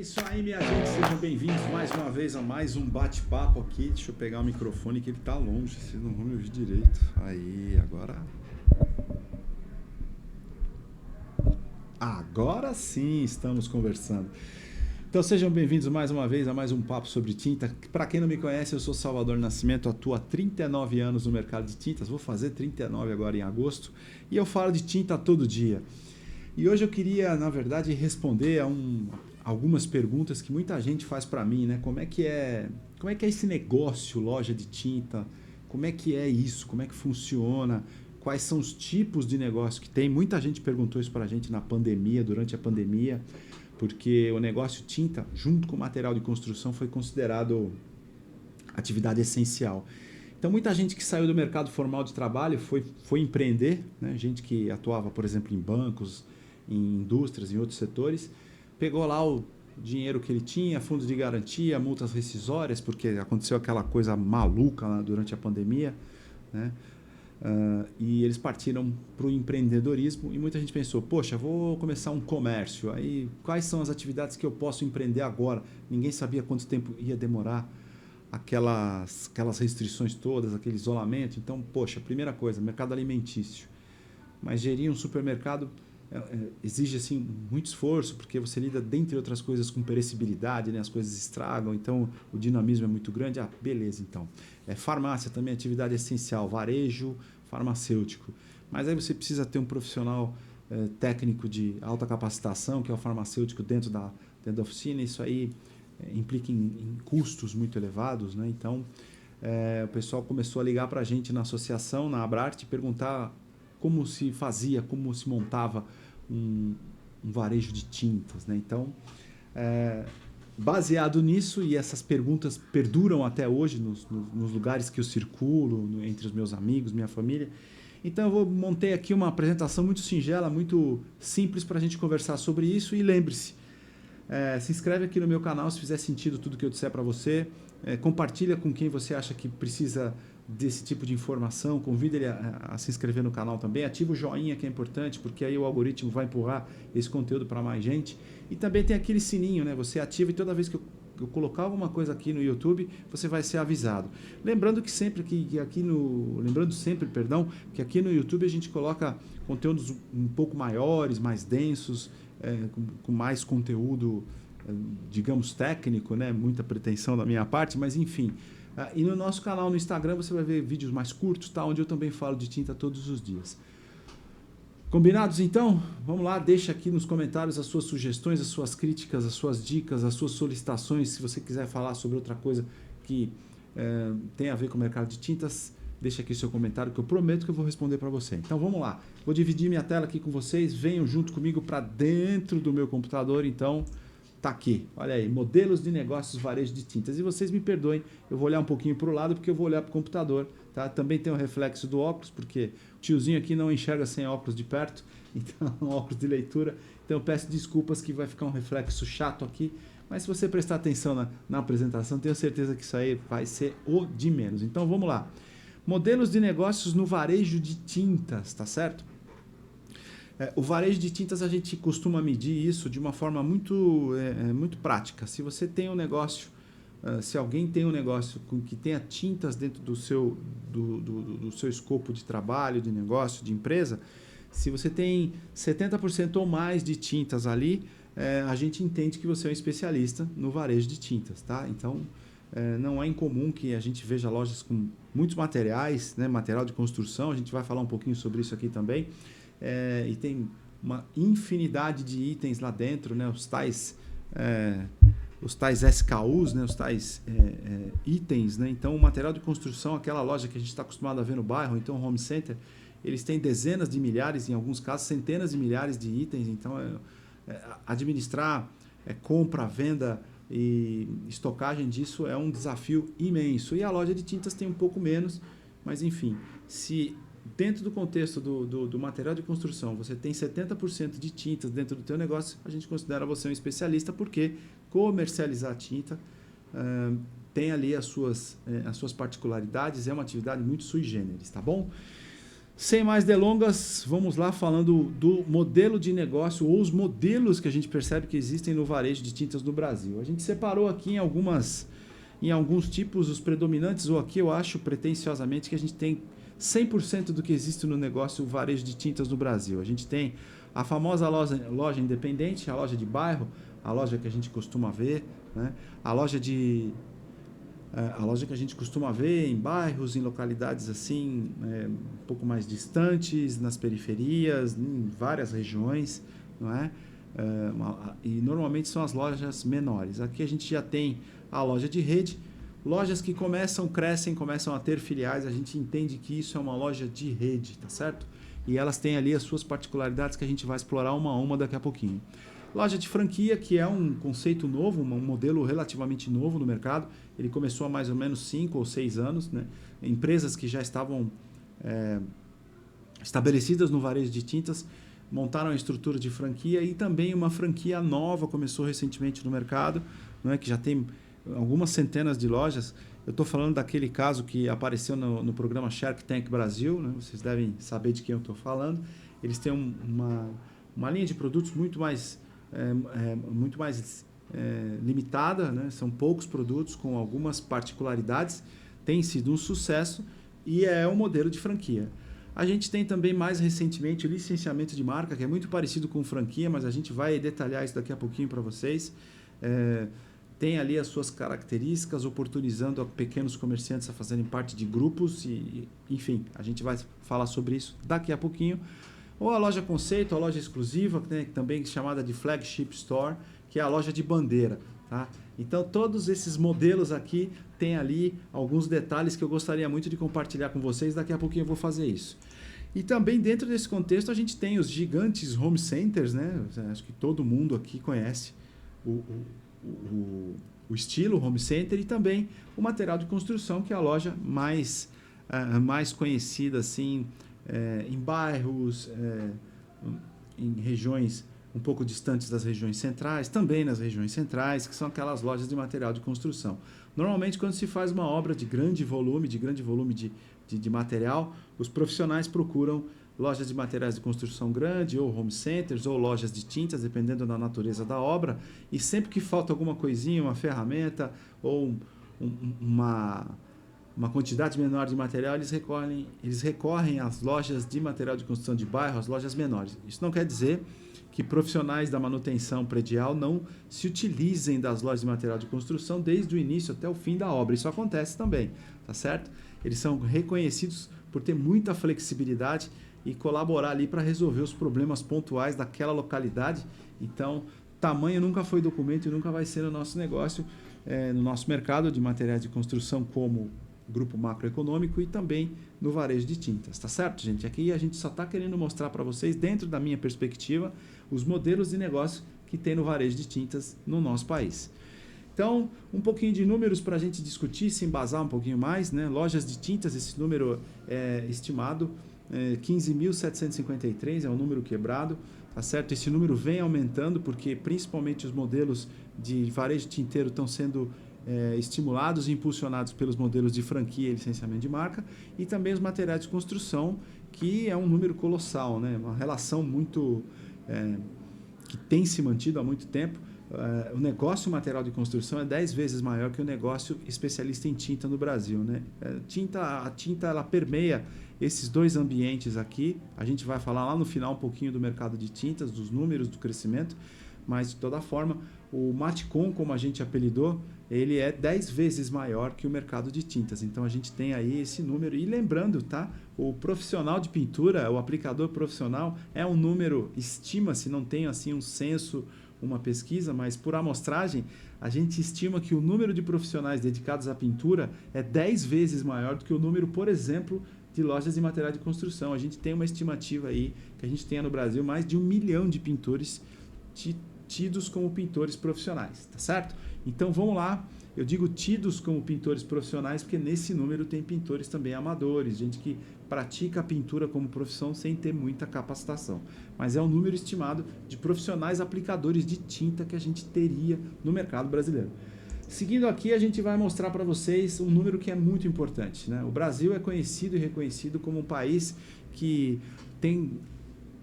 isso aí, minha gente, sejam bem-vindos mais uma vez a mais um bate-papo aqui. Deixa eu pegar o microfone que ele tá longe, vocês não vão me ouvir direito. Aí, agora sim estamos conversando. Então sejam bem-vindos mais uma vez a mais um papo sobre tinta. Para quem não me conhece, eu sou Salvador Nascimento, atuo há 39 anos no mercado de tintas, vou fazer 39 agora em agosto, e eu falo de tinta todo dia. E hoje eu queria, na verdade, responder a algumas perguntas que muita gente faz para mim, né? Como é que é esse negócio, loja de tinta? Como é que é isso? Como é que funciona? Quais são os tipos de negócio que tem? Muita gente perguntou isso para a gente na pandemia, durante a pandemia, porque o negócio tinta, junto com o material de construção, foi considerado atividade essencial. Então, muita gente que saiu do mercado formal de trabalho foi empreender, né? Gente que atuava, por exemplo, em bancos, em indústrias, em outros setores, pegou lá o dinheiro que ele tinha, fundos de garantia, multas rescisórias, porque aconteceu aquela coisa maluca lá durante a pandemia, né? E eles partiram para o empreendedorismo e muita gente pensou, poxa, vou começar um comércio, aí quais são as atividades que eu posso empreender agora? Ninguém sabia quanto tempo ia demorar aquelas restrições todas, aquele isolamento. Então, poxa, primeira coisa, mercado alimentício. Mas gerir um supermercado exige assim muito esforço, porque você lida, dentre outras coisas, com perecibilidade, né? As coisas estragam, então o dinamismo é muito grande. Ah, beleza, então. Farmácia também é atividade essencial, varejo farmacêutico. Mas aí você precisa ter um profissional técnico de alta capacitação, que é o farmacêutico dentro da oficina. Isso aí implica em custos muito elevados, né? Então, o pessoal começou a ligar para a gente na associação, na Abrarte, perguntar como se fazia, como se montava um varejo de tintas, né? Então, baseado nisso, e essas perguntas perduram até hoje nos lugares que eu circulo, entre os meus amigos, minha família. Então, eu montei aqui uma apresentação muito singela, muito simples para a gente conversar sobre isso. E lembre-se, se inscreve aqui no meu canal se fizer sentido tudo que eu disser para você. Compartilha com quem você acha que precisa desse tipo de informação, convida ele a se inscrever no canal também, ativa o joinha que é importante, porque aí o algoritmo vai empurrar esse conteúdo para mais gente. E também tem aquele sininho, né? Você ativa e toda vez que eu colocar alguma coisa aqui no YouTube, você vai ser avisado. Lembrando que aqui no YouTube a gente coloca conteúdos um pouco maiores, mais densos, com mais conteúdo, digamos, técnico, né? Muita pretensão da minha parte, mas enfim. E no nosso canal no Instagram você vai ver vídeos mais curtos, tá? Onde eu também falo de tinta todos os dias. Combinados então? Vamos lá, deixa aqui nos comentários as suas sugestões, as suas críticas, as suas dicas, as suas solicitações. Se você quiser falar sobre outra coisa que tem a ver com o mercado de tintas, deixa aqui seu comentário que eu prometo que eu vou responder para você. Então vamos lá, vou dividir minha tela aqui com vocês, venham junto comigo para dentro do meu computador, então... Tá aqui, olha aí, modelos de negócios, varejo de tintas. E vocês me perdoem, eu vou olhar um pouquinho para o lado porque eu vou olhar para o computador. Tá? Também tem o reflexo do óculos, porque o tiozinho aqui não enxerga sem óculos de perto, então óculos de leitura. Então eu peço desculpas que vai ficar um reflexo chato aqui, mas se você prestar atenção na apresentação, tenho certeza que isso aí vai ser o de menos. Então vamos lá. Modelos de negócios no varejo de tintas, tá certo? O varejo de tintas a gente costuma medir isso de uma forma muito prática. Se você tem um negócio, se alguém tem um negócio que tenha tintas dentro do seu escopo de trabalho, de negócio, de empresa, se você tem 70% ou mais de tintas ali, a gente entende que você é um especialista no varejo de tintas, tá? Então, não é incomum que a gente veja lojas com muitos materiais, né, material de construção, a gente vai falar um pouquinho sobre isso aqui também. E tem uma infinidade de itens lá dentro, né? Os tais SKUs, né? Os tais itens, né? Então, o material de construção, aquela loja que a gente está acostumado a ver no bairro, então home center, eles têm dezenas de milhares, em alguns casos centenas de milhares de itens. Então, administrar compra, venda e estocagem disso é um desafio imenso. E a loja de tintas tem um pouco menos, mas enfim, se dentro do contexto do material de construção, você tem 70% de tintas dentro do teu negócio, a gente considera você um especialista, porque comercializar tinta tem ali as suas particularidades, é uma atividade muito sui generis, tá bom? Sem mais delongas, vamos lá falando do modelo de negócio ou os modelos que a gente percebe que existem no varejo de tintas no Brasil. A gente separou aqui em alguns tipos os predominantes, ou aqui eu acho pretensiosamente que a gente tem 100% do que existe no negócio varejo de tintas no Brasil. A gente tem a famosa loja independente, a loja de bairro, a loja que a gente costuma ver, né? A loja que a gente costuma ver em bairros, em localidades assim, um pouco mais distantes, nas periferias, em várias regiões, não é? E normalmente são as lojas menores. Aqui a gente já tem a loja de rede, lojas que crescem, começam a ter filiais, a gente entende que isso é uma loja de rede, tá certo? E elas têm ali as suas particularidades que a gente vai explorar uma a uma daqui a pouquinho. Loja de franquia, que é um conceito novo, um modelo relativamente novo no mercado. Ele começou há mais ou menos 5 ou 6 anos. Né? Empresas que já estavam estabelecidas no varejo de tintas montaram a estrutura de franquia e também uma franquia nova começou recentemente no mercado, não é? Que já tem algumas centenas de lojas. Eu estou falando daquele caso que apareceu no programa Shark Tank Brasil, né? Vocês devem saber de quem eu estou falando. Eles têm uma linha de produtos muito mais limitada, né? São poucos produtos com algumas particularidades, tem sido um sucesso e é um modelo de franquia. A gente tem também mais recentemente o licenciamento de marca, que é muito parecido com franquia, mas a gente vai detalhar isso daqui a pouquinho para vocês. Tem ali as suas características, oportunizando a pequenos comerciantes a fazerem parte de grupos e, enfim, a gente vai falar sobre isso daqui a pouquinho. Ou a loja conceito, a loja exclusiva, né, também chamada de flagship store, que é a loja de bandeira. Tá? Então, todos esses modelos aqui têm ali alguns detalhes que eu gostaria muito de compartilhar com vocês. Daqui a pouquinho eu vou fazer isso. E também dentro desse contexto a gente tem os gigantes home centers, né? Acho que todo mundo aqui conhece o estilo home center e também o material de construção, que é a loja mais conhecida assim, em bairros, em regiões um pouco distantes das regiões centrais, também nas regiões centrais, que são aquelas lojas de material de construção. Normalmente, quando se faz uma obra de grande volume de material, os profissionais procuram lojas de materiais de construção grande, ou home centers, ou lojas de tintas, dependendo da natureza da obra, e sempre que falta alguma coisinha, uma ferramenta, ou uma quantidade menor de material, eles recorrem às lojas de material de construção de bairro, às lojas menores. Isso não quer dizer que profissionais da manutenção predial não se utilizem das lojas de material de construção desde o início até o fim da obra. Isso acontece também, tá certo? Eles são reconhecidos por ter muita flexibilidade e colaborar ali para resolver os problemas pontuais daquela localidade. Então, tamanho nunca foi documento e nunca vai ser no nosso negócio, no nosso mercado de materiais de construção como grupo macroeconômico e também no varejo de tintas, tá certo, gente? Aqui a gente só está querendo mostrar para vocês, dentro da minha perspectiva, os modelos de negócio que tem no varejo de tintas no nosso país. Então, um pouquinho de números para a gente discutir, se embasar um pouquinho mais, né? Lojas de tintas, esse número é estimado, 15.753, é um número quebrado, tá certo? Esse número vem aumentando porque principalmente os modelos de varejo tinteiro estão sendo estimulados e impulsionados pelos modelos de franquia e licenciamento de marca, e também os materiais de construção, que é um número colossal, né? Uma relação muito que tem se mantido há muito tempo. O negócio material de construção é 10 vezes maior que o negócio especialista em tinta no Brasil, né? A tinta ela permeia esses dois ambientes aqui. A gente vai falar lá no final um pouquinho do mercado de tintas, dos números do crescimento, mas de toda forma o Matcom, como a gente apelidou, ele é 10 vezes maior que o mercado de tintas. Então a gente tem aí esse número. E lembrando, tá? O profissional de pintura, o aplicador profissional, é um número, estima-se, não tem assim um censo, uma pesquisa, mas por amostragem, a gente estima que o número de profissionais dedicados à pintura é 10 vezes maior do que o número, por exemplo, de lojas de material de construção. A gente tem uma estimativa aí, que a gente tenha no Brasil mais de 1 milhão de pintores tidos como pintores profissionais, tá certo? Então vamos lá, eu digo tidos como pintores profissionais porque nesse número tem pintores também amadores, gente que pratica a pintura como profissão sem ter muita capacitação. Mas é um número estimado de profissionais aplicadores de tinta que a gente teria no mercado brasileiro. Seguindo aqui, a gente vai mostrar para vocês um número que é muito importante, né? O Brasil é conhecido e reconhecido como um país que tem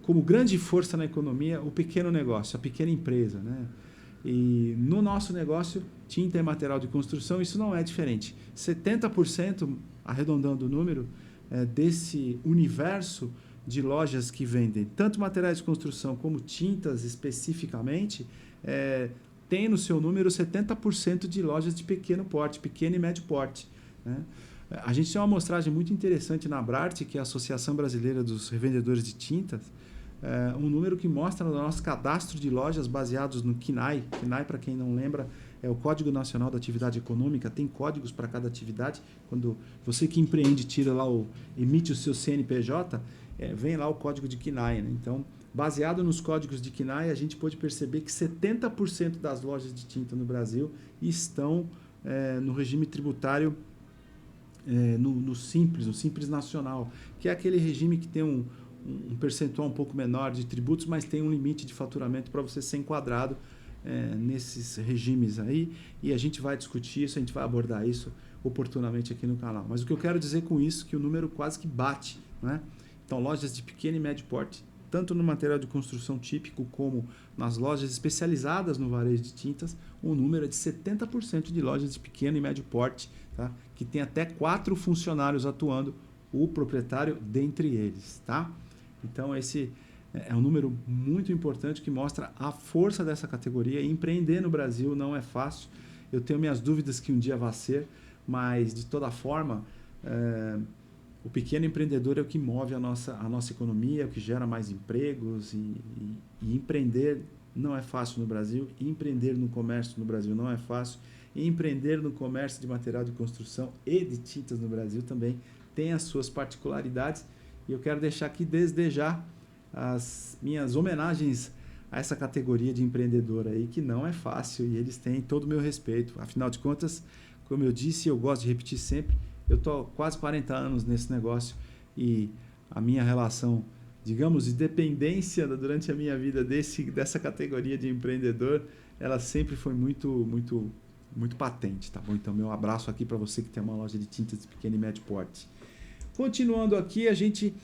como grande força na economia o pequeno negócio, a pequena empresa, né? E no nosso negócio, tinta e material de construção, isso não é diferente. 70%, arredondando o número, desse universo de lojas que vendem tanto materiais de construção como tintas especificamente, tem no seu número 70% de lojas de pequeno porte, pequeno e médio porte, né? A gente tem uma amostragem muito interessante na Abrarte, que é a Associação Brasileira dos Revendedores de Tintas, um número que mostra no nosso cadastro de lojas baseados no CNAE. CNAE, para quem não lembra, é o Código Nacional da Atividade Econômica, tem códigos para cada atividade. Quando você que empreende tira lá emite o seu CNPJ, vem lá o código de CNAE, né? Então, baseado nos códigos de CNAE, a gente pôde perceber que 70% das lojas de tinta no Brasil estão no regime tributário no Simples Nacional, que é aquele regime que tem um percentual um pouco menor de tributos, mas tem um limite de faturamento para você ser enquadrado nesses regimes aí, e a gente vai discutir isso, a gente vai abordar isso oportunamente aqui no canal. Mas o que eu quero dizer com isso é que o número quase que bate, né? Então, lojas de pequeno e médio porte, tanto no material de construção típico como nas lojas especializadas no varejo de tintas, o número é de 70% de lojas de pequeno e médio porte, tá? Que tem até 4 funcionários atuando, o proprietário dentre eles, tá? Então, esse é um número muito importante que mostra a força dessa categoria. Empreender no Brasil não é fácil. Eu tenho minhas dúvidas que um dia vai ser, mas, de toda forma, o pequeno empreendedor é o que move a nossa economia, é o que gera mais empregos. E empreender não é fácil no Brasil. Empreender no comércio no Brasil não é fácil. E empreender no comércio de material de construção e de tintas no Brasil também tem as suas particularidades. E eu quero deixar aqui desde já as minhas homenagens a essa categoria de empreendedor aí, que não é fácil, e eles têm todo o meu respeito. Afinal de contas, como eu disse, eu gosto de repetir sempre, eu estou quase 40 anos nesse negócio e a minha relação, digamos, de dependência durante a minha vida dessa categoria de empreendedor, ela sempre foi muito patente, tá bom? Então, meu abraço aqui para você que tem uma loja de tintas de pequeno e médio porte. Continuando aqui, a gente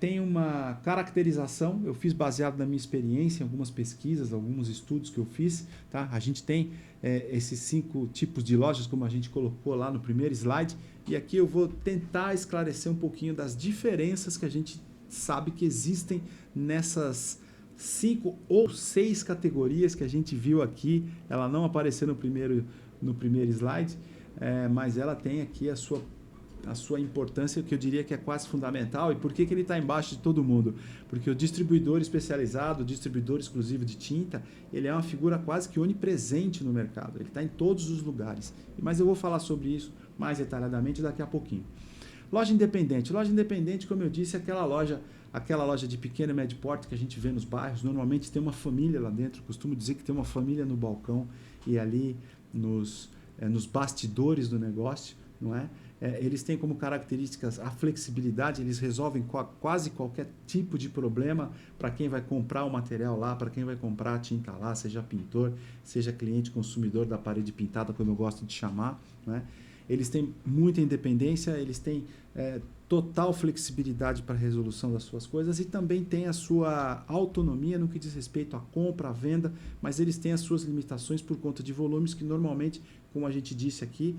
tem uma caracterização, eu fiz baseado na minha experiência, em algumas pesquisas, alguns estudos que eu fiz, tá? A gente tem esses 5 tipos de lojas, como a gente colocou lá no primeiro slide, e aqui eu vou tentar esclarecer um pouquinho das diferenças que a gente sabe que existem nessas 5 ou 6 categorias que a gente viu aqui. Ela não apareceu no primeiro slide, mas ela tem aqui a sua importância, que eu diria que é quase fundamental. E por que ele está embaixo de todo mundo? Porque o distribuidor especializado, o distribuidor exclusivo de tinta, ele é uma figura quase que onipresente no mercado, ele está em todos os lugares. Mas eu vou falar sobre isso mais detalhadamente daqui a pouquinho. Loja independente. Loja independente, como eu disse, é aquela loja de pequeno e médio porte que a gente vê nos bairros. Normalmente tem uma família lá dentro, costumo dizer que tem uma família no balcão e ali nos bastidores do negócio, não é? Eles têm como características a flexibilidade, eles resolvem quase qualquer tipo de problema para quem vai comprar o material lá, para quem vai comprar a tinta lá, seja pintor, seja cliente consumidor da parede pintada, como eu gosto de chamar, né? Eles têm muita independência, eles têm total flexibilidade para a resolução das suas coisas e também têm a sua autonomia no que diz respeito à compra, à venda, mas eles têm as suas limitações por conta de volumes que normalmente, como a gente disse aqui,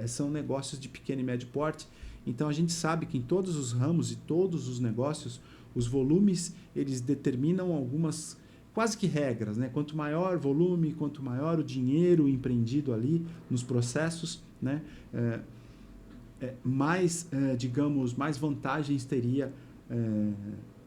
são negócios de pequeno e médio porte. Então a gente sabe que em todos os ramos e todos os negócios, os volumes eles determinam algumas quase que regras, né? Quanto maior volume, quanto maior o dinheiro empreendido ali nos processos, né? Digamos, mais vantagens teria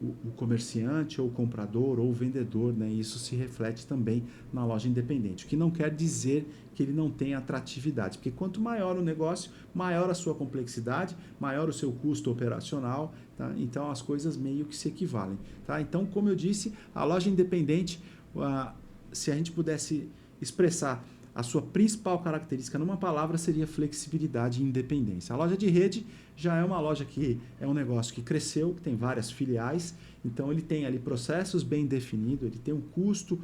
o comerciante, ou o comprador, ou o vendedor, né? Isso se reflete também na loja independente, o que não quer dizer que ele não tenha atratividade, porque quanto maior o negócio, maior a sua complexidade, maior o seu custo operacional, tá? Então as coisas meio que se equivalem, tá? Então, como eu disse, a loja independente, se a gente pudesse expressar a sua principal característica numa palavra, seria flexibilidade e independência. A loja de rede já é uma loja que é um negócio que cresceu, que tem várias filiais, então ele tem ali processos bem definidos, ele tem um custo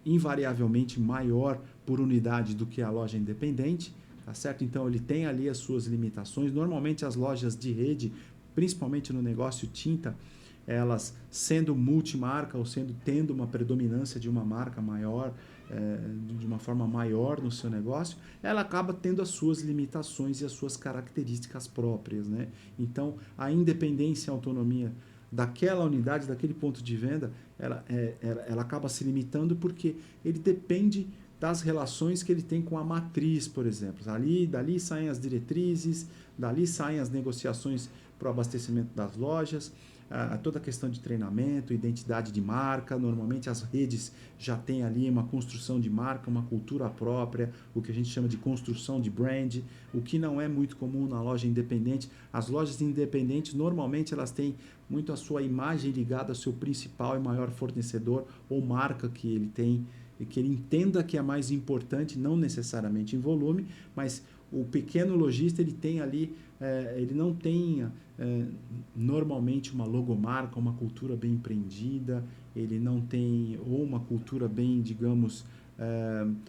invariavelmente maior por unidade do que a loja independente, tá certo? Então ele tem ali as suas limitações. Normalmente as lojas de rede, principalmente no negócio tinta, elas sendo multimarca ou tendo uma predominância de uma marca maior, de uma forma maior no seu negócio, ela acaba tendo as suas limitações e as suas características próprias, né? Então a independência e a autonomia daquela unidade, daquele ponto de venda, ela acaba se limitando porque ele depende das relações que ele tem com a matriz, por exemplo. Dali saem as diretrizes, dali saem as negociações para o abastecimento das lojas, toda a questão de treinamento, identidade de marca. Normalmente as redes já têm ali uma construção de marca, uma cultura própria, o que a gente chama de construção de brand, o que não é muito comum na loja independente. As lojas independentes, normalmente, elas têm muito a sua imagem ligada ao seu principal e maior fornecedor ou marca que ele tem, e que ele entenda que é mais importante, não necessariamente em volume, mas o pequeno lojista ele tem ali, ele não tem normalmente uma logomarca, uma cultura bem empreendida, ele não tem ou uma cultura bem, digamos,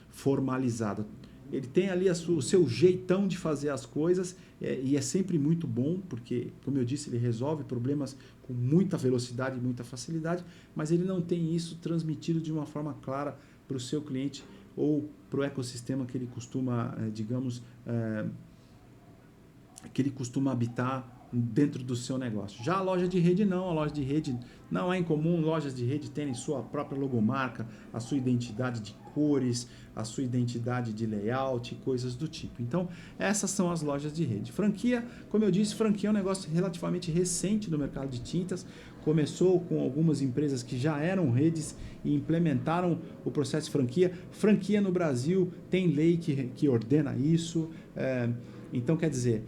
formalizada. Ele tem ali o seu jeitão de fazer as coisas e é sempre muito bom, porque, como eu disse, ele resolve problemas com muita velocidade e muita facilidade, mas ele não tem isso transmitido de uma forma clara para o seu cliente ou para o ecossistema que ele costuma, digamos, que ele costuma habitar dentro do seu negócio. Já a loja de rede não, a loja de rede não é incomum lojas de rede terem sua própria logomarca, a sua identidade de cores, a sua identidade de layout, coisas do tipo. Então, essas são as lojas de rede. Franquia, como eu disse, franquia é um negócio relativamente recente no mercado de tintas. Começou com algumas empresas que já eram redes e implementaram o processo de franquia. Franquia no Brasil tem lei que ordena isso. Então, quer dizer,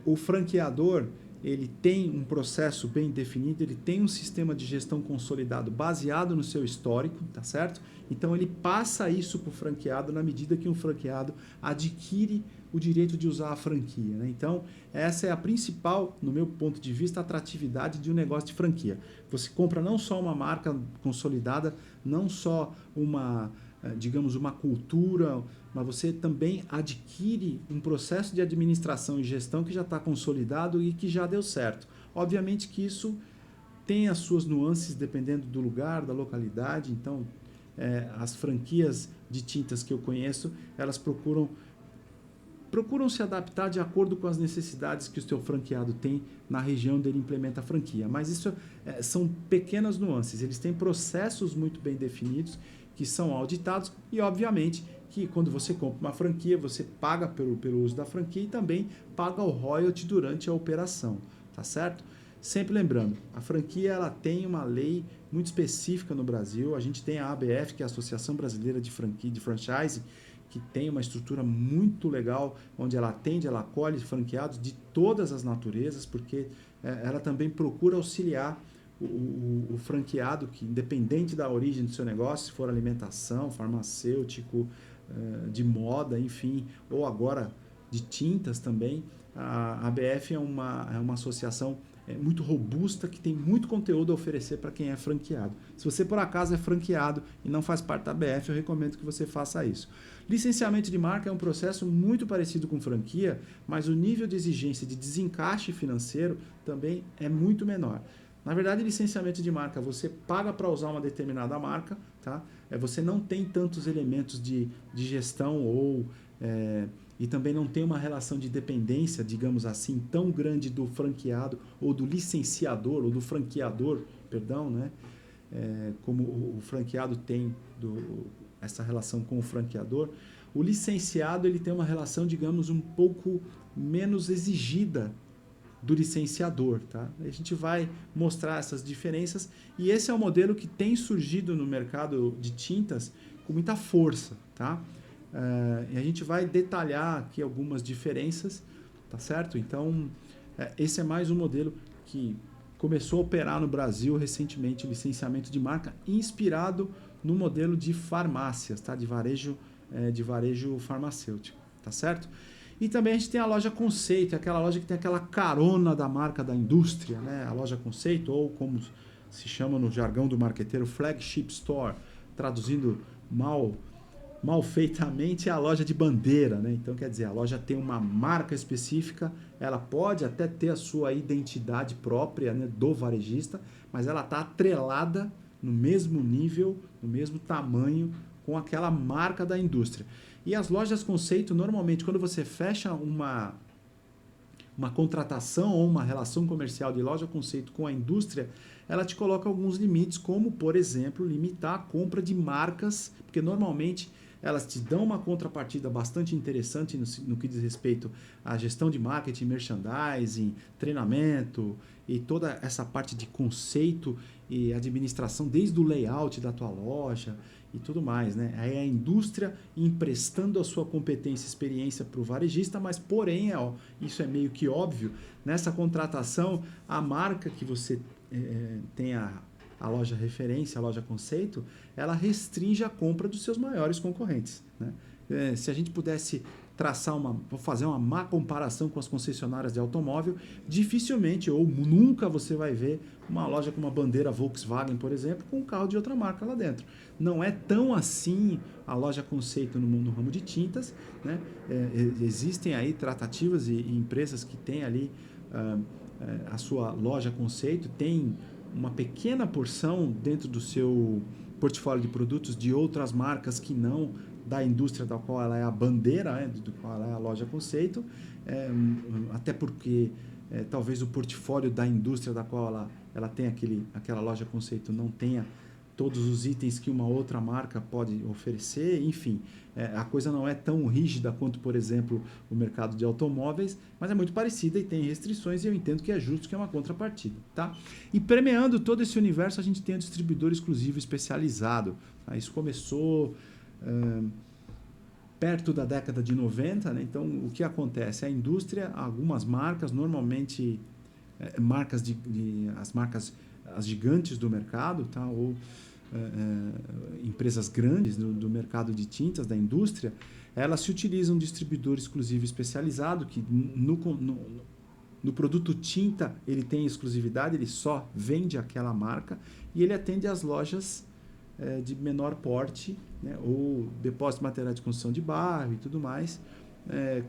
o franqueador ele tem um processo bem definido, ele tem um sistema de gestão consolidado baseado no seu histórico, tá certo? Então ele passa isso para o franqueado na medida que um franqueado adquire o direito de usar a franquia, né? Então essa é a principal, no meu ponto de vista, atratividade de um negócio de franquia. Você compra não só uma marca consolidada, não só uma, digamos, uma cultura, mas você também adquire um processo de administração e gestão que já está consolidado e que já deu certo. Obviamente que isso tem as suas nuances dependendo do lugar, da localidade. Então, as franquias de tintas que eu conheço, elas procuram se adaptar de acordo com as necessidades que o seu franqueado tem na região onde ele implementa a franquia. Mas isso são pequenas nuances. Eles têm processos muito bem definidos que são auditados e, obviamente, que quando você compra uma franquia, você paga pelo uso da franquia e também paga o royalty durante a operação, tá certo? Sempre lembrando, a franquia ela tem uma lei muito específica no Brasil. A gente tem a ABF, que é a Associação Brasileira de Franchise, que tem uma estrutura muito legal, onde ela atende, ela acolhe franqueados de todas as naturezas, porque ela também procura auxiliar o franqueado, que independente da origem do seu negócio, se for alimentação, farmacêutico, de moda, enfim, ou agora de tintas também, a ABF é uma associação muito robusta, que tem muito conteúdo a oferecer para quem é franqueado. Se você por acaso é franqueado e não faz parte da ABF, eu recomendo que você faça isso. Licenciamento de marca é um processo muito parecido com franquia, mas o nível de exigência de desencaixe financeiro também é muito menor. Na verdade, licenciamento de marca, você paga para usar uma determinada marca, tá? Você não tem tantos elementos de gestão e também não tem uma relação de dependência, digamos assim, tão grande do franqueado ou do licenciador ou do franqueador, perdão, né? Como o franqueado tem essa relação com o franqueador. O licenciado ele tem uma relação, digamos, um pouco menos exigida do licenciador, tá? A gente vai mostrar essas diferenças e esse é um modelo que tem surgido no mercado de tintas com muita força, tá? E a gente vai detalhar aqui algumas diferenças, tá certo? Então, esse é mais um modelo que começou a operar no Brasil recentemente, licenciamento de marca, inspirado no modelo de farmácias, tá? De varejo farmacêutico, tá certo? E também a gente tem a loja conceito, aquela loja que tem aquela carona da marca da indústria, né? A loja conceito, ou como se chama no jargão do marqueteiro, flagship store. traduzindo mal feitamente, é a loja de bandeira, né? Então, quer dizer, a loja tem uma marca específica, ela pode até ter a sua identidade própria, né, do varejista, mas ela está atrelada no mesmo nível, no mesmo tamanho, com aquela marca da indústria. E as lojas conceito, normalmente, quando você fecha uma contratação ou uma relação comercial de loja conceito com a indústria, ela te coloca alguns limites, como, por exemplo, limitar a compra de marcas, porque normalmente elas te dão uma contrapartida bastante interessante no que diz respeito à gestão de marketing, merchandising, treinamento e toda essa parte de conceito e administração, desde o layout da tua loja e tudo mais, né? Aí a indústria emprestando a sua competência e experiência para o varejista, mas porém, isso é meio que óbvio, nessa contratação, a marca que você tem a loja referência, a loja conceito, ela restringe a compra dos seus maiores concorrentes, né? Se a gente pudesse fazer uma má comparação com as concessionárias de automóvel, dificilmente ou nunca você vai ver uma loja com uma bandeira Volkswagen, por exemplo, com um carro de outra marca lá dentro. Não é tão assim a loja conceito no ramo de tintas, né? Existem aí tratativas e empresas que têm ali a sua loja conceito, tem uma pequena porção dentro do seu portfólio de produtos de outras marcas que não da indústria da qual ela é a bandeira, né, do qual ela é a loja conceito, até porque talvez o portfólio da indústria da qual ela tem aquela loja conceito não tenha todos os itens que uma outra marca pode oferecer, enfim, a coisa não é tão rígida quanto, por exemplo, o mercado de automóveis, mas é muito parecida e tem restrições e eu entendo que é justo, que é uma contrapartida, tá? E permeando todo esse universo, a gente tem um distribuidor exclusivo especializado, tá? Isso começou perto da década de 90, né? Então, o que acontece? A indústria, algumas marcas, normalmente as gigantes do mercado, tá? Ou empresas grandes do mercado de tintas, da indústria, elas se utilizam de distribuidor exclusivo especializado, que no produto tinta ele tem exclusividade, ele só vende aquela marca e ele atende às lojas de menor porte, né? Ou depósito de material de construção de bairro e tudo mais,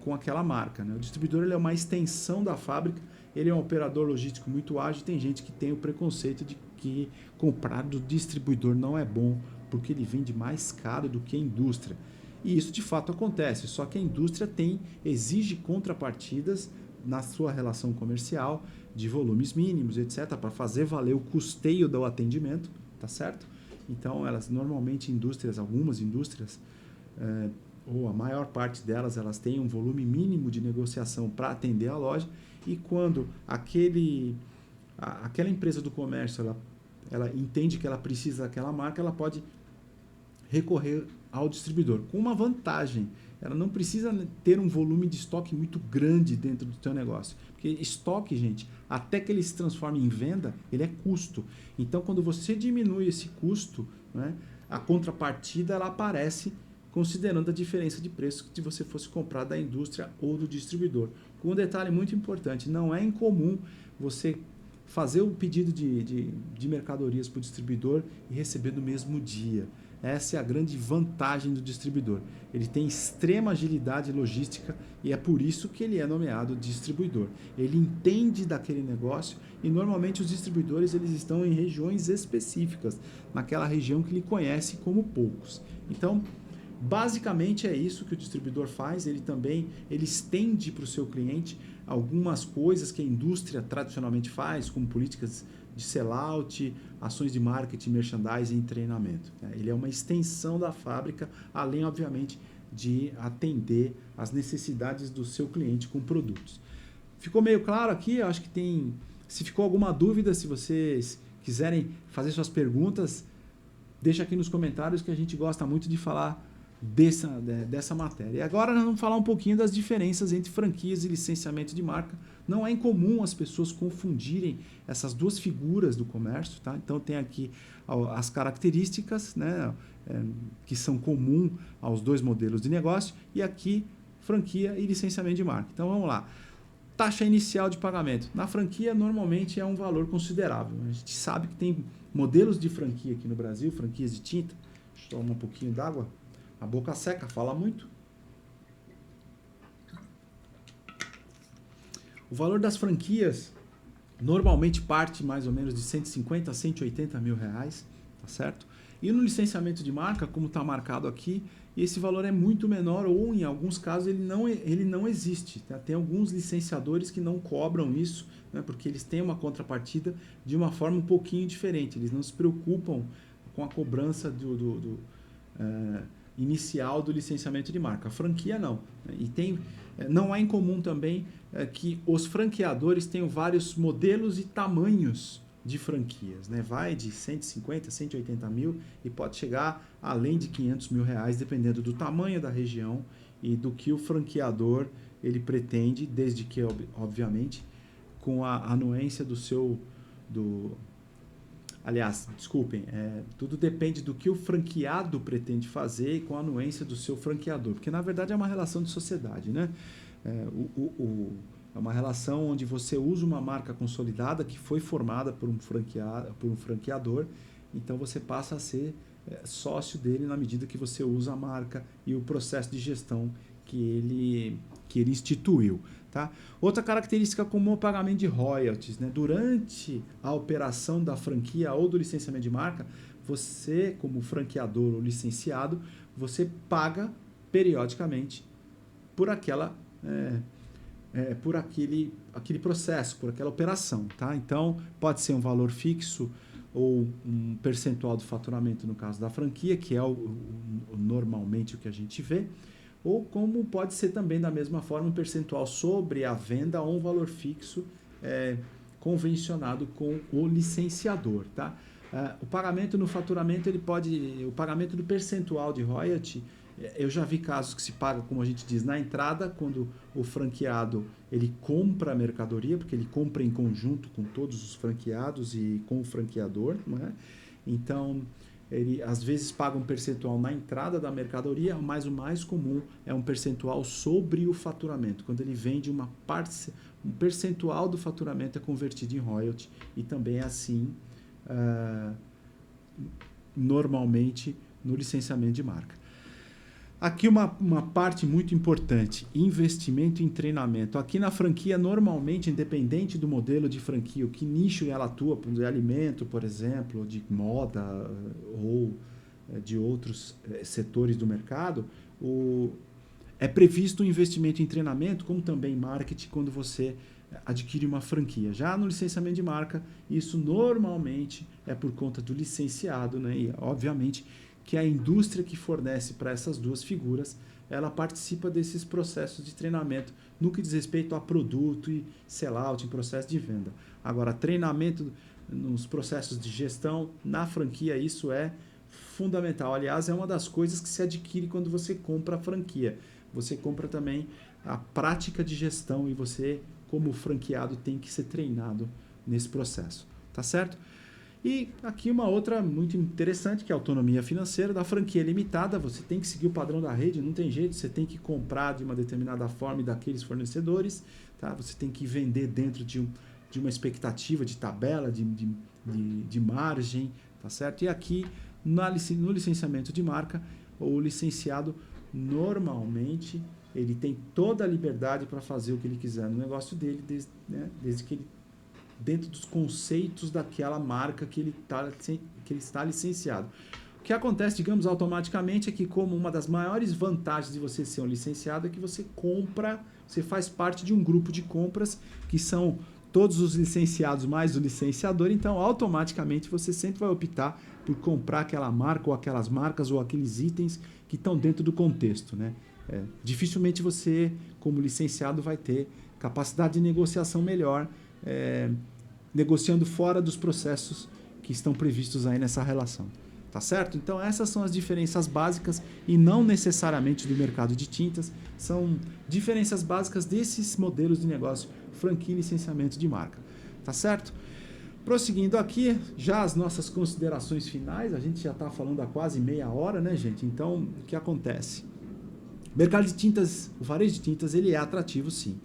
com aquela marca, né? O distribuidor ele é uma extensão da fábrica, ele é um operador logístico muito ágil. Tem gente que tem o preconceito de que comprar do distribuidor não é bom, porque ele vende mais caro do que a indústria. E isso de fato acontece, só que a indústria exige contrapartidas na sua relação comercial, de volumes mínimos, etc., para fazer valer o custeio do atendimento, tá certo? Então, normalmente algumas indústrias, ou a maior parte delas, elas têm um volume mínimo de negociação para atender a loja, e quando aquela empresa do comércio ela entende que ela precisa daquela marca, ela pode recorrer ao distribuidor, com uma vantagem: ela não precisa ter um volume de estoque muito grande dentro do seu negócio, porque estoque, gente, até que ele se transforme em venda, ele é custo. Então, quando você diminui esse custo, né, a contrapartida ela aparece considerando a diferença de preço que se você fosse comprar da indústria ou do distribuidor. Com um detalhe muito importante: não é incomum você fazer o pedido de mercadorias para o distribuidor e receber no mesmo dia. Essa é a grande vantagem do distribuidor. Ele tem extrema agilidade logística e é por isso que ele é nomeado distribuidor. Ele entende daquele negócio e normalmente os distribuidores eles estão em regiões específicas, naquela região que ele conhece como poucos. Então, basicamente é isso que o distribuidor faz. Ele estende para o seu cliente algumas coisas que a indústria tradicionalmente faz, como políticas de sellout, ações de marketing, merchandising e treinamento. Ele é uma extensão da fábrica, além, obviamente, de atender às necessidades do seu cliente com produtos. Ficou meio claro aqui? Eu acho que se ficou alguma dúvida, se vocês quiserem fazer suas perguntas, deixa aqui nos comentários, que a gente gosta muito de falar dessa matéria. E agora nós vamos falar um pouquinho das diferenças entre franquias e licenciamento de marca. Não é incomum as pessoas confundirem essas duas figuras do comércio, tá? Então tem aqui as características, né, que são comuns aos dois modelos de negócio, e aqui franquia e licenciamento de marca. Então vamos lá. Taxa inicial de pagamento. Na franquia normalmente é um valor considerável. A gente sabe que tem modelos de franquia aqui no Brasil, franquias de tinta, Toma um pouquinho d'água. A boca seca, fala muito. O valor das franquias normalmente parte mais ou menos de 150 a 180 mil reais, tá certo? E no licenciamento de marca, como está marcado aqui, esse valor é muito menor ou em alguns casos ele não existe. Tá? Tem alguns licenciadores que não cobram isso, né, porque eles têm uma contrapartida de uma forma um pouquinho diferente. Eles não se preocupam com a cobrança inicial do licenciamento de marca. A franquia não. E não é incomum também que os franqueadores tenham vários modelos e tamanhos de franquias, né? Vai de 150, 180 mil e pode chegar além de 500 mil reais, dependendo do tamanho da região e do que o franqueador ele pretende, desde que, obviamente, com a anuência aliás, desculpem, tudo depende do que o franqueado pretende fazer com a anuência do seu franqueador, porque na verdade é uma relação de sociedade, né? É uma relação onde você usa uma marca consolidada que foi formada por um franqueador, então você passa a ser sócio dele na medida que você usa a marca e o processo de gestão que ele instituiu. Tá? Outra característica comum é o pagamento de royalties. Né? Durante a operação da franquia ou do licenciamento de marca, você, como franqueador ou licenciado, você paga periodicamente por por aquele processo, por aquela operação. Tá? Então, pode ser um valor fixo ou um percentual do faturamento no caso da franquia, que é normalmente o que a gente vê, ou como pode ser também da mesma forma um percentual sobre a venda ou um valor fixo convencionado com o licenciador. Tá? O pagamento no faturamento, o pagamento do percentual de royalty, eu já vi casos que se paga, como a gente diz, na entrada, quando o franqueado ele compra a mercadoria, porque ele compra em conjunto com todos os franqueados e com o franqueador, né? Então, ele às vezes paga um percentual na entrada da mercadoria, mas o mais comum é um percentual sobre o faturamento. Quando ele vende um percentual do faturamento é convertido em royalty, e também é assim normalmente no licenciamento de marca. Aqui uma parte muito importante, investimento em treinamento. Aqui na franquia, normalmente, independente do modelo de franquia, o que nicho ela atua, de alimento, por exemplo, de moda ou de outros setores do mercado, é previsto um investimento em treinamento, como também em marketing, quando você adquire uma franquia. Já no licenciamento de marca, isso normalmente é por conta do licenciado, né? E, obviamente, que a indústria que fornece para essas duas figuras, ela participa desses processos de treinamento no que diz respeito a produto e sell-out, em processo de venda. Agora, treinamento nos processos de gestão, na franquia, isso é fundamental. Aliás, é uma das coisas que se adquire quando você compra a franquia. Você compra também a prática de gestão e você, como franqueado, tem que ser treinado nesse processo. Tá certo? E aqui uma outra muito interessante, que é a autonomia financeira da franquia limitada. Você tem que seguir o padrão da rede, não tem jeito, você tem que comprar de uma determinada forma e daqueles fornecedores, tá? Você tem que vender dentro de uma expectativa de tabela, de margem, tá certo? E aqui, no licenciamento de marca, o licenciado normalmente ele tem toda a liberdade para fazer o que ele quiser no negócio dele, desde que ele dentro dos conceitos daquela marca que ele está licenciado. O que acontece, digamos, automaticamente é que, como uma das maiores vantagens de você ser um licenciado é que você faz parte de um grupo de compras que são todos os licenciados mais o licenciador, então automaticamente você sempre vai optar por comprar aquela marca ou aquelas marcas ou aqueles itens que estão dentro do contexto, né? Dificilmente você, como licenciado, vai ter capacidade de negociação melhor, negociando fora dos processos que estão previstos aí nessa relação. Tá certo? Então essas são as diferenças básicas e não necessariamente do mercado de tintas, são diferenças básicas desses modelos de negócio, franquia e licenciamento de marca. Tá certo? Prosseguindo aqui, já as nossas considerações finais, a gente já está falando há quase meia hora, né, gente? Então, o que acontece? O mercado de tintas, o varejo de tintas, ele é atrativo sim,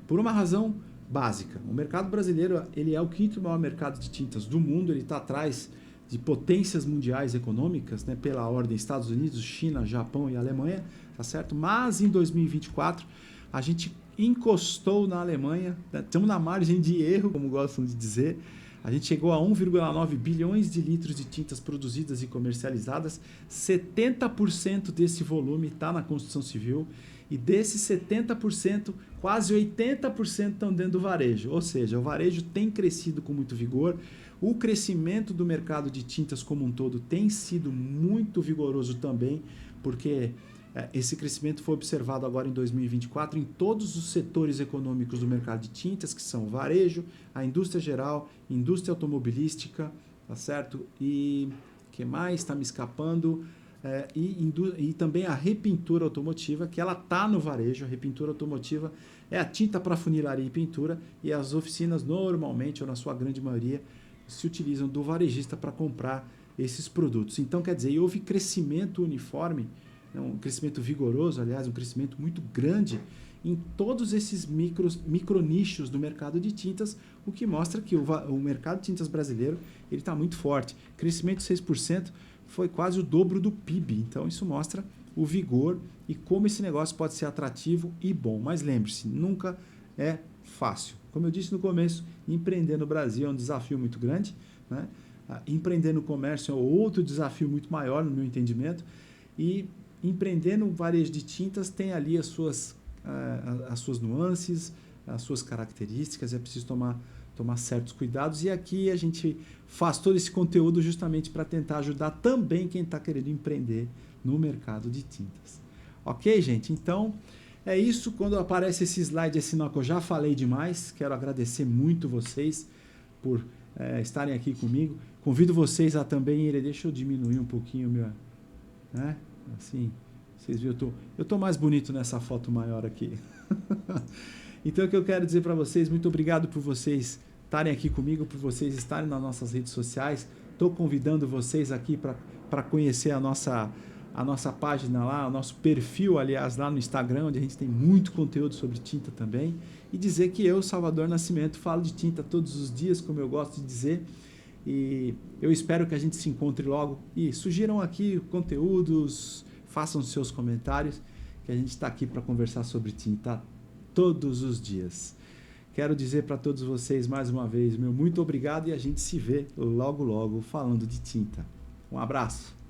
por uma razão básica. O mercado brasileiro, ele é o quinto maior mercado de tintas do mundo, ele está atrás de potências mundiais econômicas, né, pela ordem Estados Unidos, China, Japão e Alemanha, tá certo? Mas em 2024 a gente encostou na Alemanha, né? Estamos na margem de erro, como gostam de dizer. A gente chegou a 1,9 bilhões de litros de tintas produzidas e comercializadas. 70% desse volume está na construção civil e desses 70%, quase 80% estão dentro do varejo. Ou seja, o varejo tem crescido com muito vigor. O crescimento do mercado de tintas como um todo tem sido muito vigoroso também, porque esse crescimento foi observado agora em 2024 em todos os setores econômicos do mercado de tintas, que são o varejo, a indústria geral, indústria automobilística, tá certo? E o que mais está me escapando? E também a repintura automotiva, que ela está no varejo. A repintura automotiva é a tinta para funilaria e pintura, e as oficinas normalmente, ou na sua grande maioria, se utilizam do varejista para comprar esses produtos. Então, quer dizer, houve crescimento uniforme, um crescimento vigoroso, aliás, um crescimento muito grande em todos esses micro nichos do mercado de tintas, o que mostra que o mercado de tintas brasileiro está muito forte. Crescimento de 6% foi quase o dobro do PIB, então isso mostra o vigor e como esse negócio pode ser atrativo e bom. Mas lembre-se, nunca é fácil. Como eu disse no começo, empreender no Brasil é um desafio muito grande, né? Empreender no comércio é outro desafio muito maior, no meu entendimento, e empreender no varejo de tintas tem ali as suas nuances, as suas características, é preciso tomar certos cuidados, e aqui a gente faz todo esse conteúdo justamente para tentar ajudar também quem está querendo empreender no mercado de tintas. Ok, gente? Então, é isso. Quando aparece esse slide, é sinal que eu já falei demais. Quero agradecer muito vocês por estarem aqui comigo. Convido vocês a também irem... Deixa eu diminuir um pouquinho o meu... né? Assim, vocês viram, eu tô mais bonito nessa foto maior aqui. Então, o que eu quero dizer para vocês, muito obrigado por vocês estarem aqui comigo, por vocês estarem nas nossas redes sociais. Estou convidando vocês aqui para conhecer a nossa página lá, o nosso perfil, aliás, lá no Instagram, onde a gente tem muito conteúdo sobre tinta também. E dizer que eu, Salvador Nascimento, falo de tinta todos os dias, como eu gosto de dizer. E eu espero que a gente se encontre logo. E sugiram aqui conteúdos, façam seus comentários, que a gente está aqui para conversar sobre tinta todos os dias. Quero dizer para todos vocês mais uma vez, meu muito obrigado, e a gente se vê logo logo falando de tinta. Um abraço!